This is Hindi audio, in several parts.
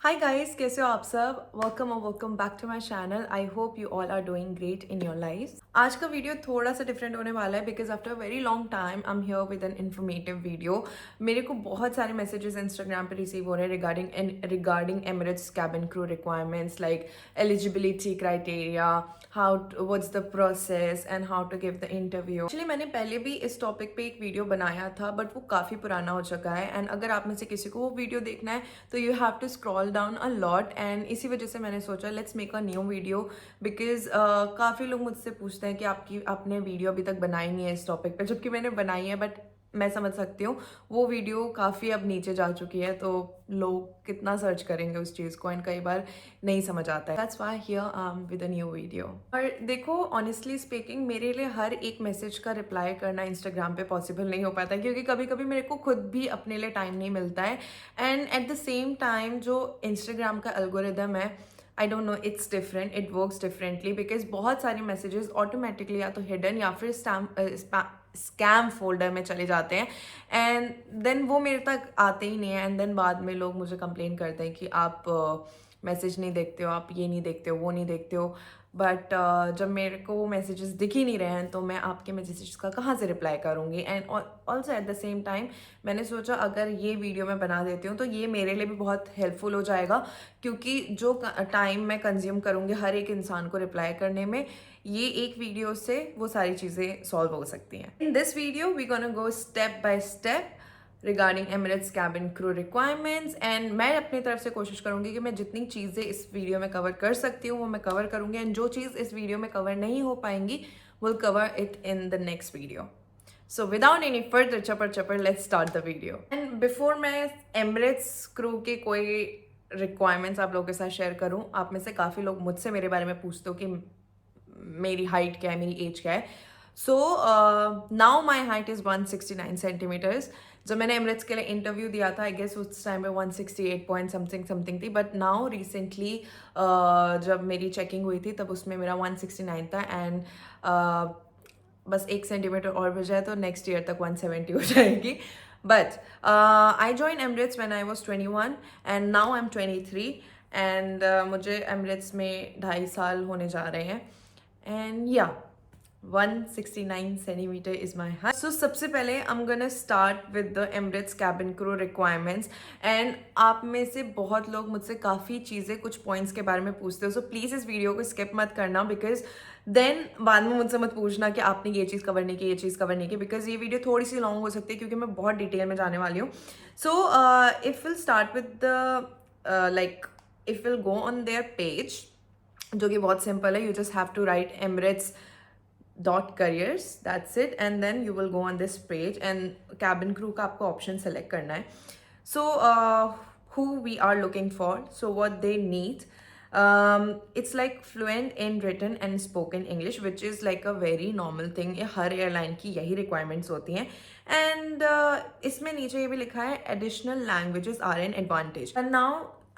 हाय गाइस, कैसे हो आप सब। Welcome back to my channel. I hope you all are doing great in your life. आज का वीडियो थोड़ा सा डिफरेंट होने वाला है because after a very long time I am here with an informative video. मेरे को बहुत सारे मैसेजेस इंस्टाग्राम पे रिसीव हो रहे हैं regarding Emirates cabin crew requirements like eligibility criteria, how what's the process and how to give the interview. Actually मैंने पहले भी इस टॉपिक पे एक वीडियो बनाया था बट वो काफ़ी पुराना हो चुका है एंड अगर आप में से किसी को वो वीडियो देखना है तो you have to scroll down a lot and इसी वजह से मैंने सोचा let's make a new video because काफ़ी लोग मुझसे पूछते हैं कि आपने वीडियो अभी तक बनाई नहीं है इस टॉपिक पे, जबकि मैंने बनाई है बट मैं समझ सकती हूँ वो वीडियो काफ़ी अब नीचे जा चुकी है तो लोग कितना सर्च करेंगे उस चीज़ को एंड कई बार नहीं समझ आता है। That's why here I am with a new video. और देखो ऑनेस्टली स्पीकिंग मेरे लिए हर एक मैसेज का रिप्लाई करना इंस्टाग्राम पे पॉसिबल नहीं हो पाता क्योंकि कभी कभी मेरे को खुद भी अपने लिए टाइम नहीं मिलता है and at the same time जो इंस्टाग्राम का एल्गोरिदम है I don't know, it's different, it works differently because बहुत सारे मैसेजेस ऑटोमेटिकली या तो हिडन या फिर स्कैम फोल्डर में चले जाते हैं एंड देन वो मेरे तक आते ही नहीं है एंड देन बाद में लोग मुझे कंप्लेन करते हैं कि आप मैसेज नहीं देखते हो, आप ये नहीं देखते हो, वो नहीं देखते हो। बट जब मेरे को वो मैसेजेस दिख ही नहीं रहे हैं तो मैं आपके मैसेजेस का कहाँ से रिप्लाई करूँगी। And also at the same time मैंने सोचा अगर ये वीडियो मैं बना देती हूँ तो ये मेरे लिए भी बहुत हेल्पफुल हो जाएगा क्योंकि जो टाइम मैं कंज्यूम करूँगी हर एक इंसान को रिप्लाई करने में, ये एक वीडियो से वो सारी चीज़ें सॉल्व हो सकती हैं। In this video we gonna go step by step regarding Emirates cabin crew requirements and मैं अपनी तरफ से कोशिश करूंगी कि मैं जितनी चीज़ें इस वीडियो में कवर कर सकती हूँ वो मैं कवर करूंगी एंड जो चीज़ इस वीडियो में कवर नहीं हो पाएंगी will cover it in the next video. So without any further chatter let's start the video. And before मैं एमिरेट्स क्रू के कोई रिक्वायरमेंट्स आप लोगों के साथ शेयर करूँ, आप में से काफ़ी लोग मुझसे मेरे बारे में पूछते हो कि मेरी हाइट क्या है, मेरी एज क्या है। So now my height is 169 centimetres. जब मैंने एमरेट्स के लिए इंटरव्यू दिया था आई गेस उस टाइम पे 168 पॉइंट समथिंग समथिंग थी बट नाउ रिसेंटली जब मेरी चेकिंग हुई थी तब उसमें मेरा 169 था एंड बस 1 सेंटीमीटर और बढ़ जाए तो नेक्स्ट ईयर तक 170 हो जाएगी। But I join Emirates when I was 21 and now I am 23 and मुझे एमरेट्स में 2.5 साल होने जा रहे हैं एंड या 169 centimeter is my height. So सबसे पहले I'm gonna start with the Emirates cabin crew requirements and आप में से बहुत लोग मुझसे काफ़ी चीज़ें कुछ पॉइंट्स के बारे में पूछते हो, सो प्लीज़ इस वीडियो को स्किप मत करना बिकॉज देन बाद में मुझसे मत पूछना कि आपने ये चीज़ कवर नहीं की, ये चीज़ कवर नहीं की, बिकॉज ये वीडियो थोड़ी सी लॉन्ग हो सकती है क्योंकि मैं बहुत डिटेल में जाने वाली हूँ। So if will start with the like if will go on there page जो कि बहुत सिंपल है, you just have to write Emirates .careers, that's it, and then you will go on this page and cabin crew का आपको option select करना है. So who we are looking for, so what they need, it's like fluent in written and spoken English which is like a very normal thing, ये हर airline की यही requirements होती हैं and इसमें नीचे ये भी लिखा है additional languages are an advantage. And now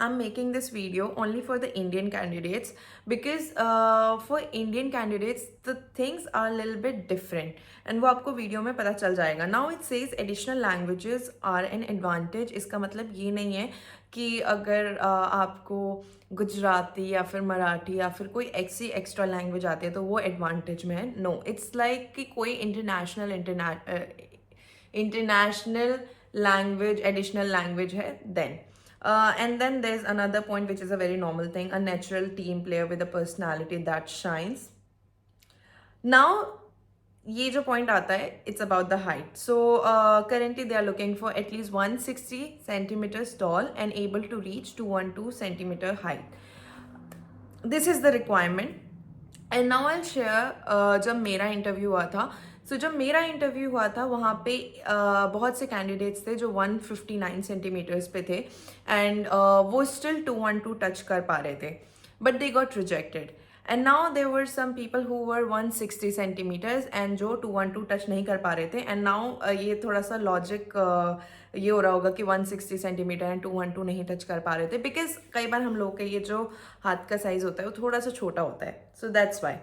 I'm making this video only for the Indian candidates because for Indian candidates the things are a little bit different and वो आपको वीडियो में पता चल जाएगा. Now it says additional languages are an advantage. इसका मतलब ये नहीं है कि अगर आपको गुजराती या फिर मराठी या फिर कोई ऐसी एक्स्ट्रा लैंग्वेज आती है तो वो एडवांटेज में है. नो, इट्स लाइक कि कोई इंटरनेशनल लैंग्वेज एडिशनल लैंग्वेज है then. And then there's another point which is a very normal thing, a natural team player with a personality that shines. Now ये जो पॉइंट आता है it's about the height. So currently they are looking for at least 160 centimetres tall and able to reach 212 centimetre height. This is the requirement and now I share जब मेरा इंटरव्यू हुआ था. सो जब मेरा इंटरव्यू हुआ था वहाँ पे बहुत से कैंडिडेट्स थे जो 159 सेंटीमीटर्स पे थे एंड वो स्टिल 212 टच कर पा रहे थे but they got rejected. And now there were some people who were 160 centimetres and जो 212 टच नहीं कर पा रहे थे. एंड नाउ ये थोड़ा सा लॉजिक ये हो रहा होगा कि 160 सेंटीमीटर एंड 212 नहीं टच कर पा रहे थे बिकॉज कई बार हम लोग के ये जो हाथ का साइज होता है वो थोड़ा सा छोटा होता है. So that's why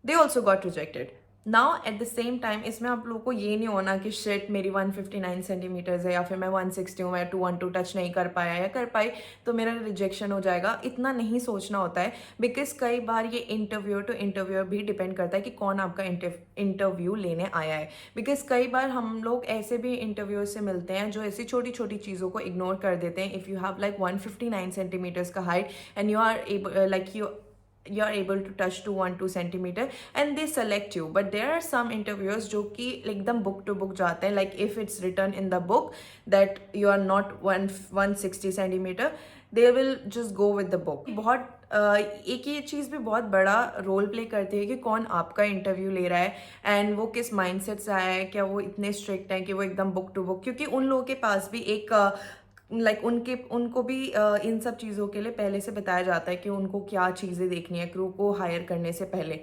they also got rejected. Now at the same time इसमें आप लोगों को ये नहीं होना कि शिट मेरी 159 सेंटीमीटर्स है या फिर मैं 160 हूँ, मैं 212 टच नहीं कर पाया या कर पाई तो मेरा रिजेक्शन हो जाएगा, इतना नहीं सोचना होता है। बिकॉज कई बार ये इंटरव्यूअर टू इंटरव्यूअर भी डिपेंड करता है कि कौन आपका इंटरव्यू लेने आया है। बिकॉज कई बार हम लोग ऐसे भी इंटरव्यूअर से मिलते हैं जो ऐसी छोटी छोटी चीज़ों को इग्नोर कर देते हैं। If you have like 159 centimetres का height and you are you are able to touch 212 centimeter and they select you, but there are some interviewers जो कि एकदम book to book जाते हैं, like if it's written in the book that you are not 160 centimeter they will just go with the book। बहुत एक ये चीज़ भी बहुत बड़ा रोल प्ले करती है कि कौन आपका इंटरव्यू ले रहा है एंड वो किस माइंडसेट से आया है, क्या वो इतने स्ट्रिक्ट हैं कि वो एकदम बुक टू बुक, क्योंकि उन लोगों के पास भी एक उनको भी इन सब चीज़ों के लिए पहले से बताया जाता है कि उनको क्या चीज़ें देखनी है क्रू को हायर करने से पहले।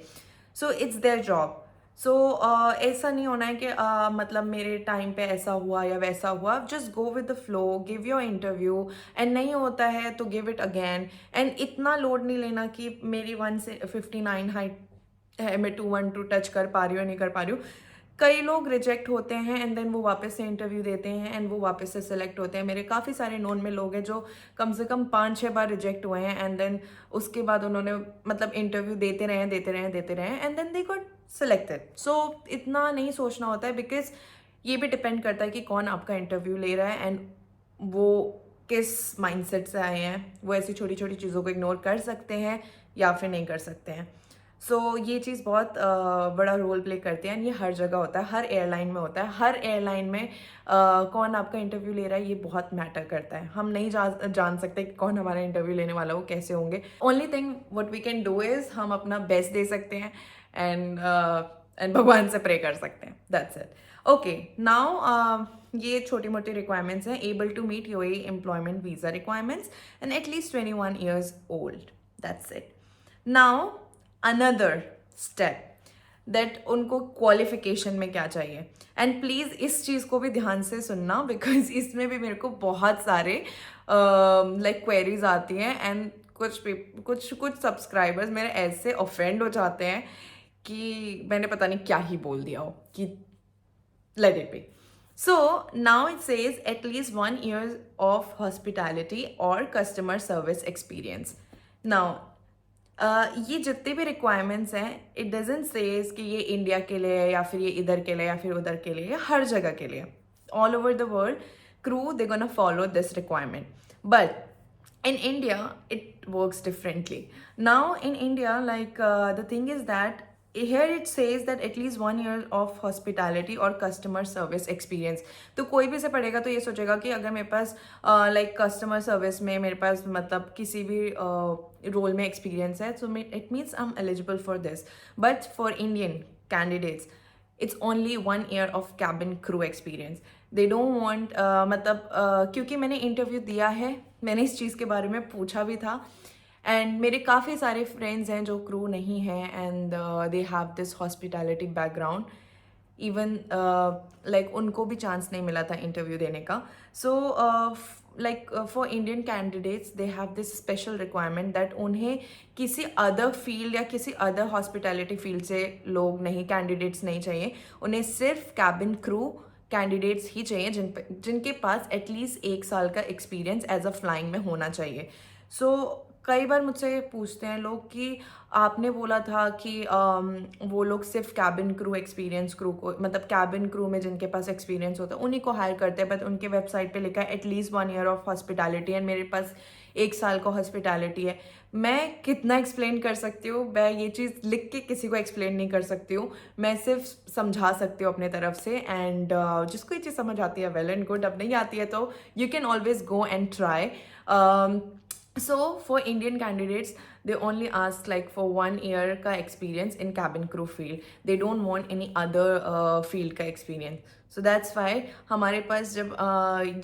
So it's their job. So ऐसा नहीं होना है कि मतलब मेरे टाइम पे ऐसा हुआ या वैसा हुआ। Just go with the flow, give your interview and नहीं होता है तो गिव इट अगेन। एंड इतना लोड नहीं लेना कि मेरी 159 हाइट है, मैं 212 टच कर पा रही हूँ नहीं कर पा रही हूँ। कई लोग रिजेक्ट होते हैं एंड देन वो वापस से इंटरव्यू देते हैं एंड वो वापस से सिलेक्ट होते हैं। मेरे काफ़ी सारे नोन में लोग हैं जो कम से कम 5-6 बार रिजेक्ट हुए हैं एंड देन उसके बाद उन्होंने मतलब इंटरव्यू देते रहे and then they got selected. So इतना नहीं सोचना होता है बिकॉज ये भी डिपेंड करता है कि कौन आपका इंटरव्यू ले रहा है एंड वो किस माइंडसेट से आए हैं। वो ऐसी छोटी छोटी चीज़ों को इग्नोर कर सकते हैं या फिर नहीं कर सकते हैं। सो ये चीज़ बहुत बड़ा रोल प्ले करती है एंड ये हर जगह होता है, हर एयरलाइन में होता है। हर एयरलाइन में कौन आपका इंटरव्यू ले रहा है ये बहुत मैटर करता है। हम नहीं जान सकते कि कौन हमारा इंटरव्यू लेने वाला, वो कैसे होंगे। Only thing what we can do is हम अपना बेस्ट दे सकते हैं एंड भगवान से प्रे कर सकते हैं। That's it. ओके, नाउ ये छोटी मोटी रिक्वायरमेंट्स हैं। Able to meet UAE employment visa requirements and at least 21 years old. That's it. Now another step that उनको क्वालिफिकेशन में क्या चाहिए। एंड प्लीज़ इस चीज़ को भी ध्यान से सुनना बिकॉज इसमें भी मेरे को बहुत सारे लाइक क्वेरीज आती हैं एंड कुछ सब्सक्राइबर्स मेरे ऐसे ऑफेंड हो जाते हैं कि मैंने पता नहीं क्या ही बोल दिया हो कि let it be. So now it says at least 1 year of hospitality or customer service experience. Now ये जितने भी रिक्वायरमेंट्स हैं इट डजेंट सेज कि ये इंडिया के लिए है या फिर ये इधर के लिए या फिर उधर के लिए, हर जगह के लिए। All over the world crew they gonna follow this requirement, but in India it works differently. Now in India the thing is that here it says that at least 1 year of hospitality or customer service experience. तो कोई भी से पढ़ेगा तो ये सोचेगा कि अगर मेरे पास कस्टमर सर्विस में मेरे पास मतलब किसी भी रोल में एक्सपीरियंस है so it means I'm eligible for this. But for Indian candidates it's only 1 year of cabin crew experience. They don't want क्योंकि मैंने इंटरव्यू दिया है, मैंने इस चीज़ के बारे में पूछा भी था एंड मेरे काफ़ी सारे फ्रेंड्स हैं जो क्रू नहीं हैं and they have this hospitality background. Even उनको भी चांस नहीं मिला था इंटरव्यू देने का। So for Indian candidates they have this special requirement that उन्हें किसी अदर फील्ड या किसी अदर हॉस्पिटैलिटी फील्ड से लोग नहीं, कैंडिडेट्स नहीं चाहिए। उन्हें सिर्फ कैबिन क्रू कैंडिडेट्स ही चाहिए जिनके पास एटलीस्ट 1 साल का एक्सपीरियंस एज अ फ्लाइंग में होना चाहिए। सो कई बार मुझसे पूछते हैं लोग कि आपने बोला था कि वो लोग सिर्फ कैबिन क्रू एक्सपीरियंस क्रू को मतलब कैबिन क्रू में जिनके पास एक्सपीरियंस होता है उन्हीं को हायर करते हैं, बट उनके वेबसाइट पे लिखा है at least 1 year of hospitality and मेरे पास 1 साल का हॉस्पिटैलिटी है। मैं कितना एक्सप्लेन कर सकती हूँ, मैं ये चीज़ लिख के किसी को एक्सप्लेन नहीं कर सकती हूँ, मैं सिर्फ समझा सकती हूँ अपने तरफ से। एंड जिसको ये चीज़ समझ आती है वेल एंड गुड, अब नहीं आती है तो you can always go and try. So for Indian candidates, they only ask for 1 year का experience in cabin crew field. They don't want any other field का experience. So that's why हमारे पास जब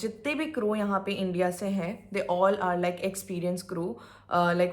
जितने भी crew यहाँ पे इंडिया से हैं, they all are experienced crew.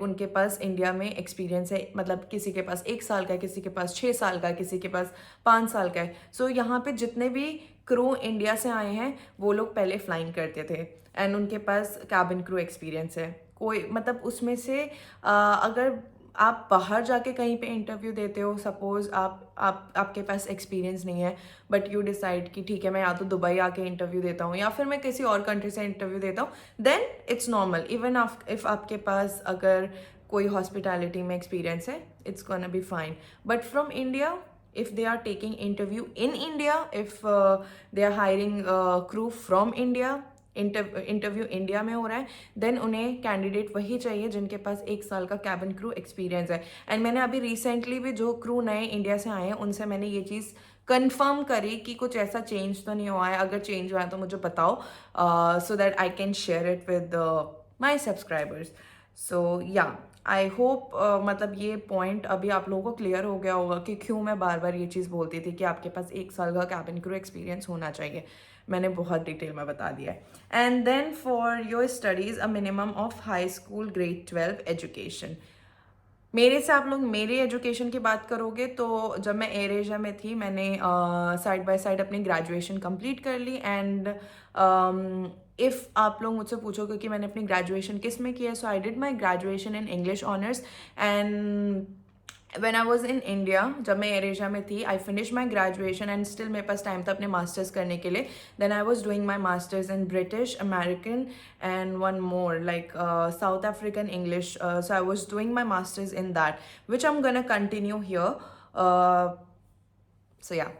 उनके पास इंडिया में एक्सपीरियंस है, मतलब किसी के पास 1 साल का है, किसी के पास 6 साल का है, किसी के पास 5 साल का है। सो यहाँ पे जितने भी क्रू इंडिया से आए हैं वो लोग पहले फ्लाइंग करते थे एंड उनके पास कैबिन क्रू एक्सपीरियंस है। कोई मतलब उसमें से अगर आप बाहर जाके कहीं पे इंटरव्यू देते हो, सपोज आपके पास एक्सपीरियंस नहीं है, बट यू डिसाइड कि ठीक है मैं या तो दुबई आके इंटरव्यू देता हूँ या फिर मैं किसी और कंट्री से इंटरव्यू देता हूँ, then it's normal. Even if आपके पास अगर कोई हॉस्पिटैलिटी में एक्सपीरियंस है, it's gonna be fine. But from India, if they are taking interview in India, if they are hiring crew from India, interview India में हो रहा है, देन उन्हें कैंडिडेट वही चाहिए जिनके पास 1 साल का कैबिन क्रू एक्सपीरियंस है। एंड मैंने अभी रिसेंटली भी जो क्रू नए इंडिया से आए हैं उनसे मैंने ये चीज़ कंफर्म करी कि कुछ ऐसा चेंज तो नहीं हुआ है। अगर चेंज हुआ है तो मुझे बताओ, so that I can share it with my subscribers. So yeah I hope मतलब ये पॉइंट अभी आप लोगों को क्लियर हो गया होगा कि क्यों मैं बार बार ये चीज़ बोलती थी कि आपके पास 1 साल का कैबिन क्रू एक्सपीरियंस होना चाहिए। मैंने बहुत डिटेल में बता दिया है। And then for your studies a minimum of high school grade 12 education. मेरे से आप लोग मेरे एजुकेशन की बात करोगे तो जब मैं एयर एशिया में थी मैंने साइड बाय साइड अपनी ग्रेजुएशन कंप्लीट कर ली। एंड इफ़ आप लोग मुझसे पूछोगे कि मैंने अपनी ग्रेजुएशन किस में की है, so I did my graduation in English honours. And when I was in India, जब मैं एयर एशिया में थी, I finish my graduation and still मेरे पास टाइम था अपने मास्टर्स करने के लिए। Then I was doing my masters in British, American and one more like South African English. So I was doing my masters in that which I am gonna continue here. So yeah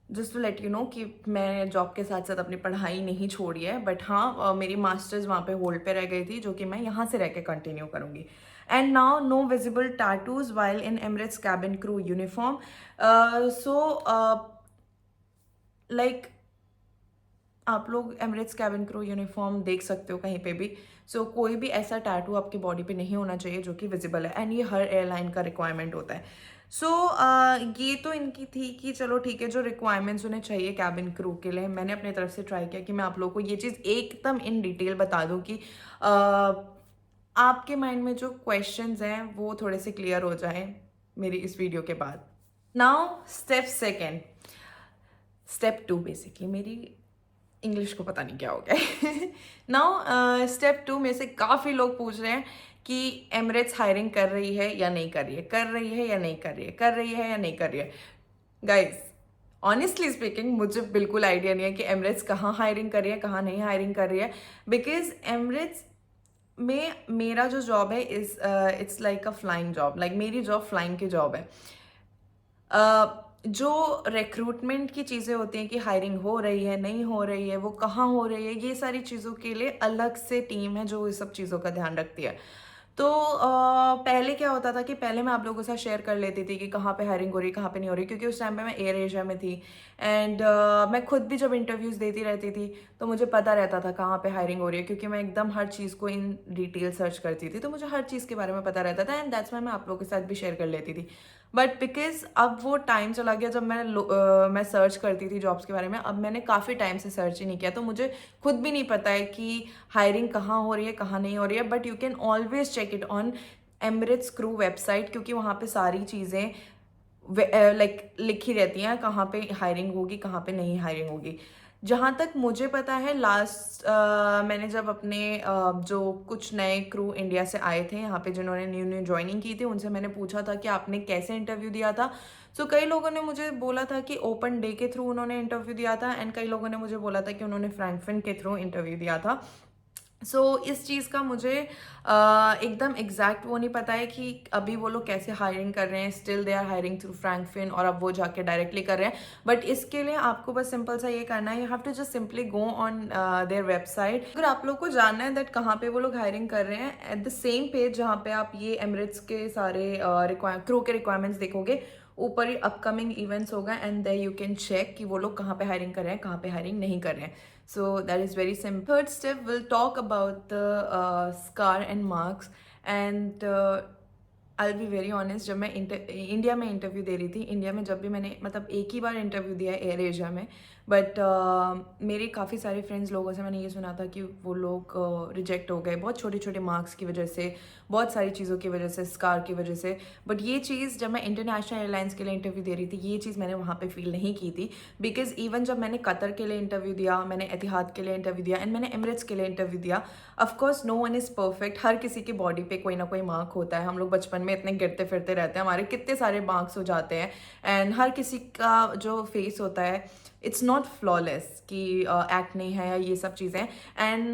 just to let you know कि मैं जॉब के साथ साथ अपनी पढ़ाई नहीं छोड़ी है, बट हाँ मेरी मास्टर्स वहाँ पे होल्ड पे रह गई थी जो कि मैं यहाँ से रह के कंटिन्यू करूँगी। And now no visible tattoos while in Emirates cabin crew uniform. So like आप लोग एमिरेट्स कैबिन क्रू यूनिफॉर्म देख सकते हो कहीं पे भी। सो कोई भी ऐसा टैटू आपकी बॉडी पे नहीं होना चाहिए जो कि विजिबल है, एंड ये हर एयरलाइन का रिक्वायरमेंट होता है। सो ये तो इनकी थी कि चलो ठीक है, जो रिक्वायरमेंट्स उन्हें चाहिए कैबिन क्रू के लिए, मैंने अपनी तरफ से ट्राई किया कि मैं आप लोगों को ये चीज़ एकदम इन डिटेल बता दूं कि आपके माइंड में जो क्वेश्चंस हैं वो थोड़े से क्लियर हो जाएं मेरी इस वीडियो के बाद। नाउ स्टेप 2 बेसिकली मेरी इंग्लिश को पता नहीं क्या हो गया। नाउ स्टेप 2 में से काफ़ी लोग पूछ रहे हैं कि एमिरेट्स हायरिंग कर रही है या नहीं कर रही है, कर रही है या नहीं कर रही है, कर रही है या नहीं कर रही है। गाइज ऑनेस्टली स्पीकिंग मुझे बिल्कुल आइडिया नहीं है कि एमिरेट्स कहाँ हायरिंग कर रही है, कहाँ नहीं हायरिंग कर रही है। बिकॉज एमिरेट्स में मेरा जो जॉब है it's like a flying job. Like मेरी जॉब फ्लाइंग की जॉब है। जो रिक्रूटमेंट की चीज़ें होती हैं कि हायरिंग हो रही है नहीं हो रही है, वो कहाँ हो रही है, ये सारी चीज़ों के लिए अलग से टीम है जो इस सब चीज़ों का ध्यान रखती है। तो पहले क्या होता था कि पहले मैं आप लोगों के साथ शेयर कर लेती थी कि कहाँ पे हायरिंग हो रही है, कहाँ पे नहीं हो रही, क्योंकि उस टाइम पे मैं एयर एशिया में थी। एंड मैं खुद भी जब इंटरव्यूज़ देती रहती थी तो मुझे पता रहता था कहाँ पे हायरिंग हो रही है, क्योंकि मैं एकदम हर चीज़ को इन डिटेल सर्च करती थी, तो मुझे हर चीज़ के बारे में पता रहता था। एंड दैट्स वाई मैं आप लोगों के साथ भी शेयर कर लेती थी। बट बिकॉज अब वो टाइम चला गया जब मैं सर्च करती थी जॉब्स के बारे में, अब मैंने काफ़ी टाइम से सर्च ही नहीं किया, तो मुझे खुद भी नहीं पता है कि हायरिंग कहाँ हो रही है कहाँ नहीं हो रही है। But you can always check it on Emirates crew website, क्योंकि वहाँ पे सारी चीज़ें लाइक लिखी रहती हैं कहाँ पे हायरिंग होगी कहाँ पे नहीं हायरिंग होगी। जहाँ तक मुझे पता है लास्ट मैंने जब अपने जो कुछ नए क्रू इंडिया से आए थे यहाँ पे जिन्होंने न्यू ज्वाइनिंग की थी, उनसे मैंने पूछा था कि आपने कैसे इंटरव्यू दिया था। सो कई लोगों ने मुझे बोला था कि ओपन डे के थ्रू उन्होंने इंटरव्यू दिया था, एंड कई लोगों ने मुझे बोला था कि उन्होंने फ्रैंकफिन के थ्रू इंटरव्यू दिया था। सो इस चीज़ का मुझे एकदम एग्जैक्ट वो नहीं पता है कि अभी वो लोग कैसे हायरिंग कर रहे हैं। Still they are hiring through Frankfin, और अब वो जाके डायरेक्टली कर रहे हैं। बट इसके लिए आपको बस सिंपल सा ये करना है, you have to just simply go on their website. अगर आप लोग को जानना है दैट कहाँ पे वो लोग हायरिंग कर रहे हैं, एट द सेम पेज जहाँ पे आप ये एमिरेट्स के सारे क्रू के रिक्वायरमेंट्स देखोगे, ऊपर ही अपकमिंग इवेंट्स होगा, and there you can check कि वो लोग कहाँ पे हायरिंग कर रहे हैं कहाँ पे हायरिंग नहीं कर रहे हैं। So that is very simple. Third step, we'll talk about the scar and marks. And I'll be very honest, जब मैं इंडिया में इंटरव्यू दे रही थी, इंडिया में जब भी मैंने मतलब एक ही बार इंटरव्यू दिया है एयर एशिया में, बट मेरे काफ़ी सारे फ्रेंड्स लोगों से मैंने ये सुना था कि वो लोग रिजेक्ट हो गए बहुत छोटे छोटे मार्क्स की वजह से, बहुत सारी चीज़ों की वजह से, स्कार की वजह से। बट ये चीज़ जब मैं इंटरनेशनल एयरलाइंस के लिए इंटरव्यू दे रही थी, ये चीज़ मैंने वहाँ पे फील नहीं की थी। बिकॉज इवन जब मैंने कतर के लिए इंटरव्यू दिया, मैंने एतिहाद के लिए इंटरव्यू दिया एंड मैंने एमिरेट्स के लिए इंटरव्यू दिया, of course no one is perfect. हर किसी की बॉडी पे कोई ना कोई मार्क होता है। हम लोग बचपन में इतने गिरते फिरते रहते हैं, हमारे कितने सारे मार्क्स हो जाते हैं। एंड हर किसी का जो फेस होता है, इट्स नॉट फ्लॉलेस कि एक्ने है या ये सब चीज़ें। एंड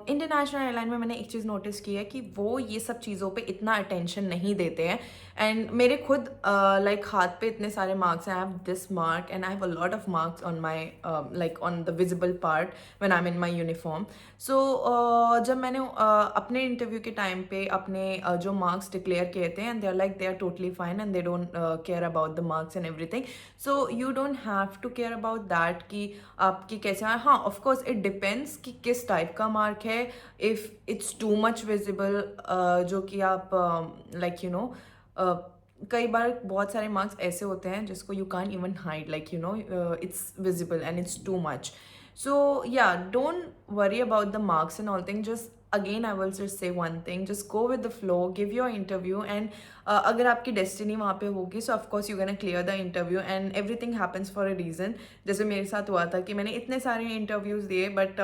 इंटरनेशनल एयरलाइन में मैंने एक चीज़ नोटिस की है कि वो ये सब चीज़ों पे इतना अटेंशन नहीं देते हैं। एंड मेरे खुद लाइक हाथ पे इतने सारे मार्क्स हैं। I have this mark and I have a lot of marks on my like on the visible part when I am in my uniform. So जब मैंने अपने इंटरव्यू के टाइम पे अपने जो मार्क्स डिक्लेयर किए थे, and they are like they are totally fine and they don't care about the marks and everything. So you don't have to care about that कि आपकी कैसे आए। हाँ, ऑफकोर्स इट डिपेंड्स कि किस टाइप का मार्क है। If it's too much visible, जो कि आप लाइक यू नो कई बार बहुत सारे मार्क्स ऐसे होते हैं जिसको you can't even hide, like you no it's visible and it's too much. So yeah, don't worry about the marks and all things. Just again, I will just say one thing: just go with the flow, give your interview, and अगर आपकी डेस्टिनी वहाँ पे होगी, so of course you're gonna clear the interview and everything happens for a reason. जैसे मेरे साथ हुआ था कि मैंने इतने सारे इंटरव्यूज दिए, बट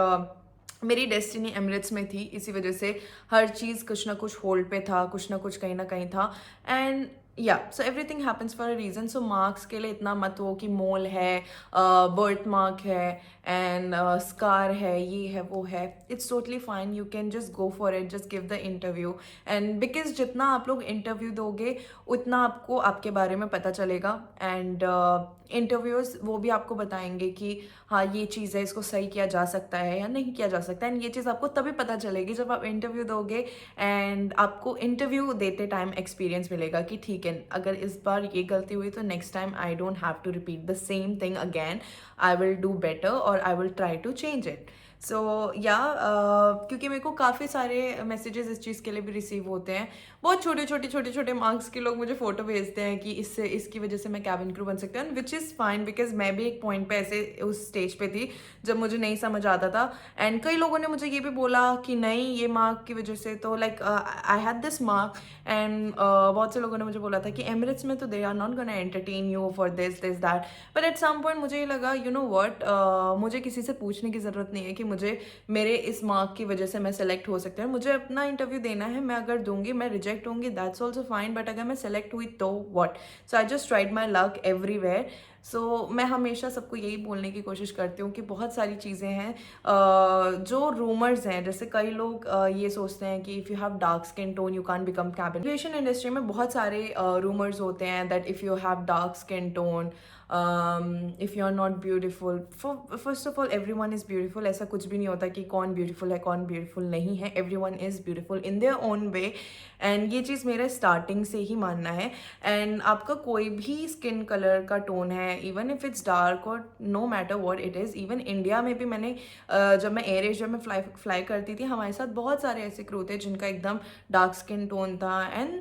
मेरी डेस्टिनी एमिरेट्स में थी, इसी वजह से हर चीज़ कुछ ना कुछ होल्ड पे था, कुछ ना कुछ कहीं ना कहीं था। एंड या so everything happens for a reason. So marks के लिए इतना मत हो कि मोल है, बर्थ मार्क है एंड स्कार है, ये है वो है। It's totally fine, you can just go for it, just give the interview. And because जितना आप लोग इंटरव्यू दोगे उतना आपको आपके बारे में पता चलेगा। एंड इंटरव्यूज़ वो भी आपको बताएंगे कि हाँ ये चीज़ है, इसको सही किया जा सकता है या नहीं किया जा सकता है। एंड ये चीज़ आपको तभी पता चलेगी जब आप इंटरव्यू दोगे एंड आपको इंटरव्यू देते टाइम एक्सपीरियंस मिलेगा कि ठीक है, अगर इस बार ये गलती हुई तो next time I don't have to repeat the same thing again, I will do better और I will try to change it. So yeah क्योंकि मेरे को काफ़ी सारे मैसेजेस इस चीज़ के लिए भी रिसीव होते हैं। बहुत छोटे छोटे मार्क्स के लोग मुझे फ़ोटो भेजते हैं कि इससे इसकी वजह से मैं कैबिन क्रू बन सकता हूँ, विच इज़ फाइन बिकॉज मैं भी एक पॉइंट पे ऐसे उस स्टेज पे थी जब मुझे नहीं समझ आता था। एंड कई लोगों ने मुझे ये भी बोला कि नहीं ये मार्क की वजह से, तो like I had this mark and बहुत से लोगों ने मुझे बोला था कि एमिरेट्स में तो they are not gonna entertain you for this that. But at some point मुझे ये लगा यू नो व्हाट, मुझे किसी से पूछने की ज़रूरत नहीं है कि मुझे मेरे इस मार्क की वजह से मैं सेलेक्ट हो सकती हूँ। मुझे अपना इंटरव्यू देना है, मैं अगर दूंगी, मैं रिजेक्ट होंगी, दैट्स ऑल्सो फाइन, बट अगर मैं सेलेक्ट हुई तो what. So I just tried my luck everywhere. So मैं हमेशा सबको यही बोलने की कोशिश करती हूँ कि बहुत सारी चीज़ें हैं जो रूमर्स हैं। जैसे कई लोग ये सोचते हैं कि if you have dark skin tone you can become cabin. Aviation industry में बहुत सारे रूमर्स होते हैं that if you have dark skin tone, if you are not beautiful. First of all everyone is beautiful. ऐसा कुछ भी नहीं होता कि कौन ब्यूटिफुल है कौन ब्यूटिफुल नहीं है। Everyone is beautiful in their own way. And ये चीज़ मेरा स्टार्टिंग से ही मानना है। एंड आपका कोई भी स्किन कलर का टोन है, इवन इफ इट्स डार्क और no matter what it is. Even India में भी मैंने जब मैं एयर एशिया में फ्लाई करती थी, हमारे साथ बहुत सारे ऐसे क्रू थे जिनका एकदम डार्क स्किन टोन था and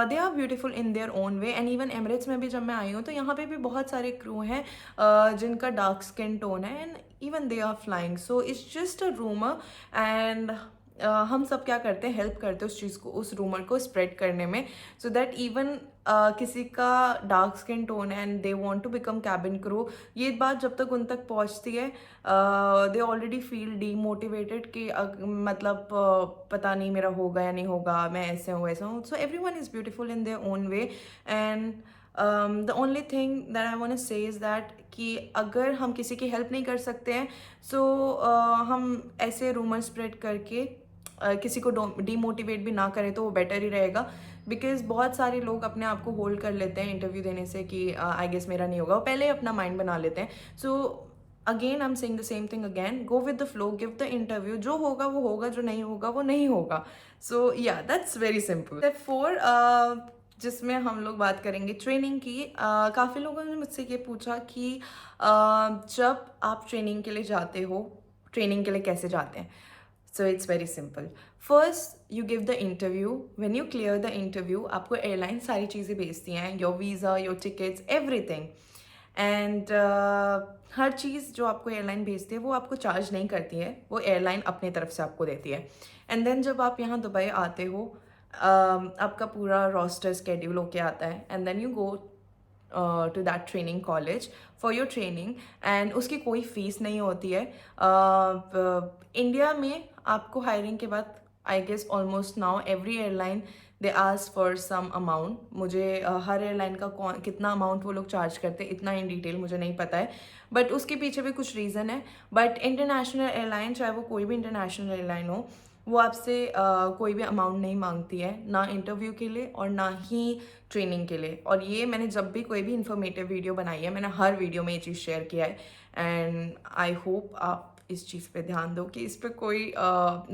they are beautiful in their own way. And even Emirates में भी जब मैं आई हूँ तो यहाँ पे भी बहुत सारे क्रू हैं जिनका डार्क स्किन टोन है and even they are flying. So it's just a rumour and हम सब क्या करते हैं, हेल्प करते हैं उस चीज़ को, उस रूमर को स्प्रेड करने में, सो दैट इवन किसी का डार्क स्किन टोन है and they want to become cabin crew, ये बात जब तक उन तक पहुंचती है दे ऑलरेडी फील डीमोटिवेटेड कि मतलब पता नहीं मेरा होगा या नहीं होगा, मैं ऐसे हूँ ऐसा हूँ। So everyone is beautiful in their own way. And the only thing that I want to say is that कि अगर हम किसी की हेल्प नहीं कर सकते हैं सो हम ऐसे रूमर स्प्रेड करके किसी को डीमोटिवेट भी ना करें तो वो बेटर ही रहेगा। बिकॉज बहुत सारे लोग अपने आप को होल्ड कर लेते हैं इंटरव्यू देने से कि आई गेस मेरा नहीं होगा, वो पहले ही अपना माइंड बना लेते हैं। So again I am saying the same thing again, go with the flow, give the interview, जो होगा वो होगा, जो नहीं होगा वो नहीं होगा। सो या दैट्स वेरी सिंपल। स्टेप 4 जिसमें हम लोग बात करेंगे ट्रेनिंग की। काफ़ी लोगों ने मुझसे ये पूछा कि जब आप ट्रेनिंग के लिए जाते हो, ट्रेनिंग के लिए कैसे जाते हैं। So it's very simple. First you give the interview, when you clear the interview आपको एयरलाइन सारी चीज़ें भेजती हैं, your visa, your tickets, everything. And हर चीज़ जो आपको एयरलाइन भेजती है वो आपको चार्ज नहीं करती है, वो एयरलाइन अपनी तरफ से आपको देती है। एंड देन जब आप यहाँ दुबई आते हो, आपका पूरा रोस्टर स्केड्यूल होके आता है, and then you go to that training college for your training, and उसकी कोई फीस नहीं होती है। इंडिया में आपको हायरिंग के बाद I guess almost now every airline they ask for some amount. मुझे हर एयरलाइन का कितना अमाउंट वो लोग चार्ज करते हैं इतना इन डिटेल मुझे नहीं पता है, बट उसके पीछे भी कुछ रीज़न है। बट इंटरनेशनल एयरलाइन, चाहे वो कोई भी इंटरनेशनल एयरलाइन हो, वो आपसे कोई भी अमाउंट नहीं मांगती है, ना इंटरव्यू के लिए और ना ही ट्रेनिंग के लिए। और ये मैंने जब भी कोई भी इंफॉर्मेटिव वीडियो बनाई है, मैंने हर वीडियो में ये चीज़ शेयर किया है। एंड आई होप आप इस चीज़ पे ध्यान दो कि इस पर कोई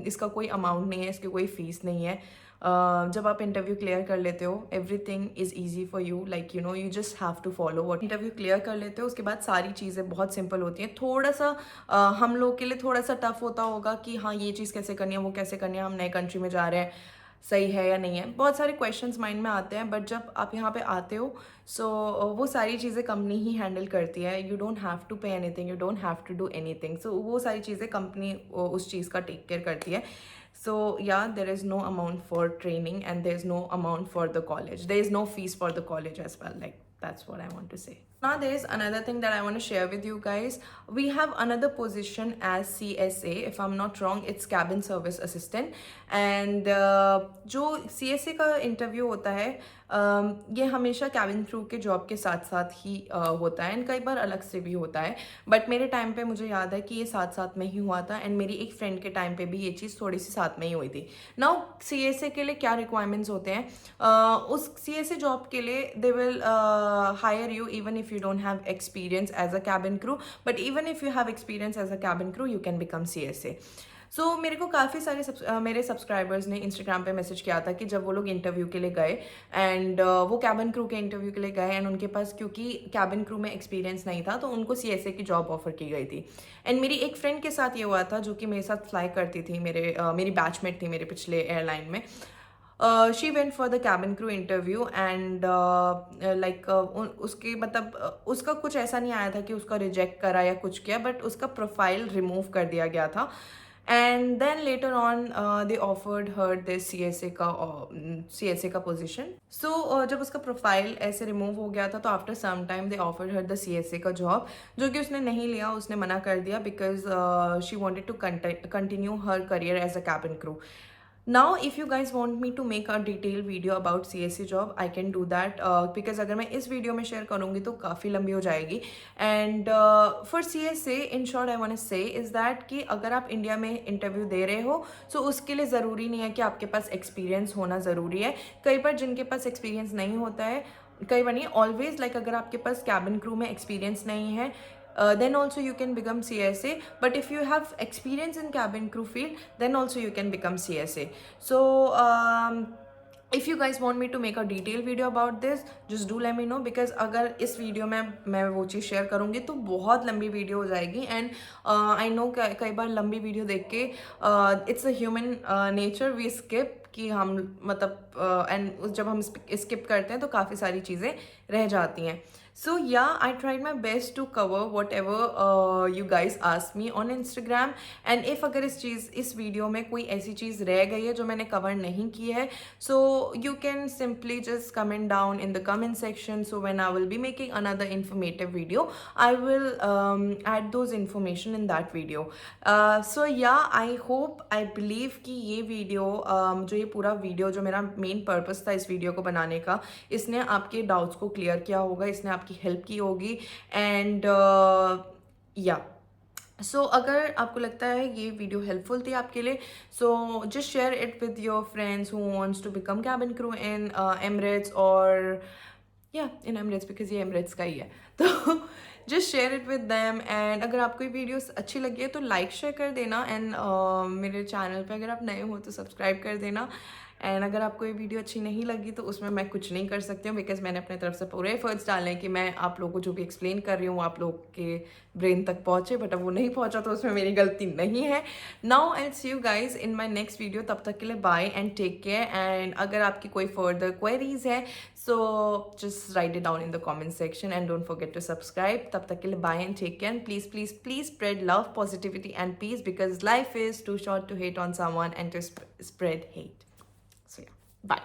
इसका कोई अमाउंट नहीं है, इसकी कोई फ़ीस नहीं है। जब आप इंटरव्यू क्लियर कर लेते हो, everything is easy for you, like you know you just have to follow what. Interview clear कर लेते हो, उसके बाद सारी चीज़ें बहुत सिंपल होती हैं। थोड़ा सा हम लोग के लिए थोड़ा सा टफ होता होगा कि हाँ ये चीज़ कैसे करनी है, वो कैसे करनी है, हम नए कंट्री में जा रहे हैं, सही है या नहीं है, बहुत सारे क्वेश्चंस माइंड में आते हैं। बट जब आप यहाँ पे आते हो, सो वो सारी चीज़ें कंपनी ही हैंडल करती है। You don't have to pay anything, you don't have to do anything. So वो सारी चीज़ें कंपनी उस चीज़ का टेक केयर करती है। So yeah, there is no amount for training and there is no amount for the college. There is no fees for the college as well. Like that's what I want to say. Now there is another thing that I want to share with you guys. We have another position as CSA. If I'm not wrong, it's cabin service assistant. And जो CSA का इंटरव्यू होता है, ये हमेशा कैबिन क्रू के जॉब के साथ साथ ही होता है, एंड कई बार अलग से भी होता है। बट मेरे टाइम पे मुझे याद है कि ये साथ साथ में ही हुआ था, एंड मेरी एक फ्रेंड के टाइम पे भी ये चीज़ थोड़ी सी साथ में ही हुई थी। नाउ CSA के लिए क्या रिक्वायरमेंट्स होते हैं? उस CSA जॉब के लिए they will hire you even if you don't have experience as a cabin crew, but even if you have experience as a cabin crew you can become CSA। So मेरे को काफ़ी सारे मेरे सब्सक्राइबर्स ने इंस्टाग्राम पे मैसेज किया था कि जब वो लोग इंटरव्यू के लिए गए, एंड वो कैबिन क्रू के इंटरव्यू के लिए गए, एंड उनके पास क्योंकि कैबिन क्रू में एक्सपीरियंस नहीं था तो उनको CSA की जॉब ऑफर की गई थी। एंड मेरी एक फ्रेंड के साथ ये हुआ था जो कि मेरे साथ फ्लाई करती थी, मेरी बैचमेट थी मेरे पिछले एयरलाइन में। She went for the cabin crew interview, and like उसके मतलब उसका कुछ ऐसा नहीं आया था कि उसका रिजेक्ट करा या कुछ किया, बट उसका प्रोफाइल रिमूव कर दिया गया था। And then later on they offered her this CSA का पोजिशन। सो जब उसका प्रोफाइल ऐसे रिमूव हो गया था तो after some time they offered her the CSA का जॉब, जो कि उसने नहीं लिया, उसने मना कर दिया because she wanted to continue her career as a cabin crew. Now if you guys want me to make a detailed video about CSA job, I can do that because अगर मैं इस वीडियो में शेयर करूँगी तो काफ़ी लंबी हो जाएगी। And for CSA in short I want to say is that कि अगर आप इंडिया में इंटरव्यू दे रहे हो सो उसके लिए ज़रूरी नहीं है कि आपके पास एक्सपीरियंस होना ज़रूरी है। कई बार जिनके पास एक्सपीरियंस नहीं होता है, कई बार नहीं ऑलवेज, लाइक अगर आपके पास कैबिन क्रू में एक्सपीरियंस नहीं है, then also you can become CSA. But if you have experience in cabin crew field, then also you can become CSA. So if you guys want me to make a detailed video about this, just do let me know, because अगर इस वीडियो में मैं वो चीज़ शेयर करूँगी तो बहुत लंबी वीडियो हो जाएगी। एंड आई नो कई बार लंबी वीडियो देख के it's a human nature, we skip कि हम मतलब एंड जब हम स्किप करते हैं तो काफ़ी सारी चीज़ें रह जाती हैं। So yeah, I tried my best to cover whatever you guys asked me on Instagram. And if अगर इस वीडियो में कोई ऐसी चीज़ रह गई है जो मैंने कवर नहीं की है, so you can simply just comment down in the comment section. So when I will be making another informative video, I will add those information in that video. So yeah, I hope, I believe कि ये वीडियो जो ये पूरा वीडियो जो मेरा मेन पर्पस था इस वीडियो को बनाने का, इसने आपके डाउट्स को क्लियर किया होगा, इसने आपकी हेल्प की होगी। एंड या सो अगर आपको लगता है ये वीडियो हेल्पफुल थी आपके लिए, so just share it with your friends who wants to become cabin crew in Emirates, और या इन एमिरेट्स बिकॉज ये एमिरेट्स का ही है, तो just share it with them. And अगर आपको ये वीडियोस अच्छी लगी है तो लाइक शेयर कर देना, एंड मेरे चैनल पे अगर आप नए हो तो सब्सक्राइब कर देना। एंड अगर आपको ये वीडियो अच्छी नहीं लगी तो उसमें मैं कुछ नहीं कर सकती हूँ, बिकॉज मैंने अपने तरफ से पूरे एफर्ट्स डाले हैं कि मैं आप लोगों को जो भी एक्सप्लेन कर रही हूँ वो आप लोग के ब्रेन तक पहुँचे, बट अब वो नहीं पहुँचा तो उसमें मेरी गलती नहीं है. Now I see you guys in my next video. तब तक के लिए bye and take care. And अगर आपकी कोई फर्दर क्वेरीज है so just write it down in the comment section and don't forget to subscribe. Tab tak ke liye bye and take care, and please spread love, positivity and peace, because life is too short to hate on someone and to spread hate. So yeah, bye.